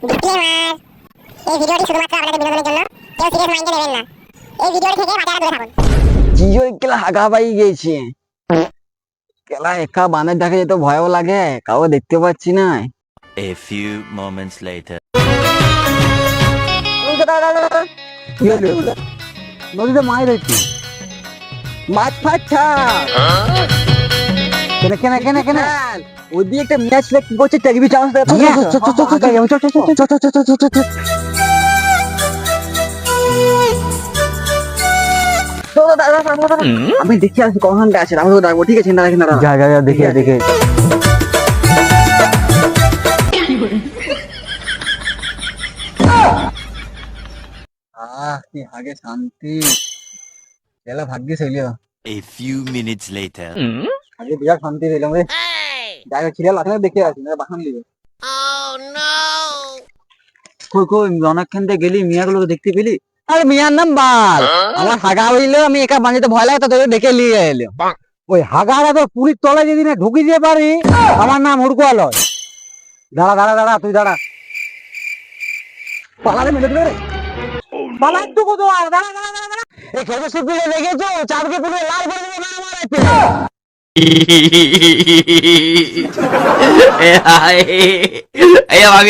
Disclaimer, এই ভিডিওটি শুধুমাত্র আপনাদের বিনোদনের জন্য। কেউ সিরিয়াস মাইন্ডে নেবেন না। এই ভিডিওটি থেকে বাচ্চারা দূরে থাকুন। জিও কেলা হাগা পাই গেছে কেলা একা বানের ডাকে যেত ভয়ও লাগে, কাউকে দেখতে পাচ্ছি না। A few moments later. কি হলো? নদীতে মাছ ধরছি, মাছ ফাচ্ছা কেন কেন কেন কেন ওইদিকে একটা ম্যাচ কি করছে টিভি চান্স আমি দেখি আসি কখন আছে, আমি তো ডাকবো। ঠিক আছে, যা যা যা দেখে দেখে কি আগে শান্তি এলা ভাগ্যিস হইল। A few minutes later. আগে বিরাট শান্তি দিলাম রে। যাই ছিড়াল আসলে দেখে আসি না বাসন নিবে। কই কই অনেকক্ষণ থেকে গেলি, মিয়াগুলোকে দেখতে পেলি? আরে মিয়ার নাম বাল, আমার হাগা হইলো, আমি একা বাঁধিতে ভয় লাগে তো তোকে ডেকে নিয়ে এলো। ওই হাগাটা তো পুরীর তলায় যদি না ঢুকি দিয়ে পারি, আমার নাম হুড়কো আলয়। দাঁড়া দাঁড়া দাঁড়া, তুই দাঁড়া। পালারে মেলে দিবে রে, পালার তো কত আর, দাঁড়া দাঁড়া দাঁড়া দাঁড়া। এই খেতে সুপিলে দেখেছো চাঁদকে পুরো লাল করে দেবো না আমার এতে। Ay, ay, ay,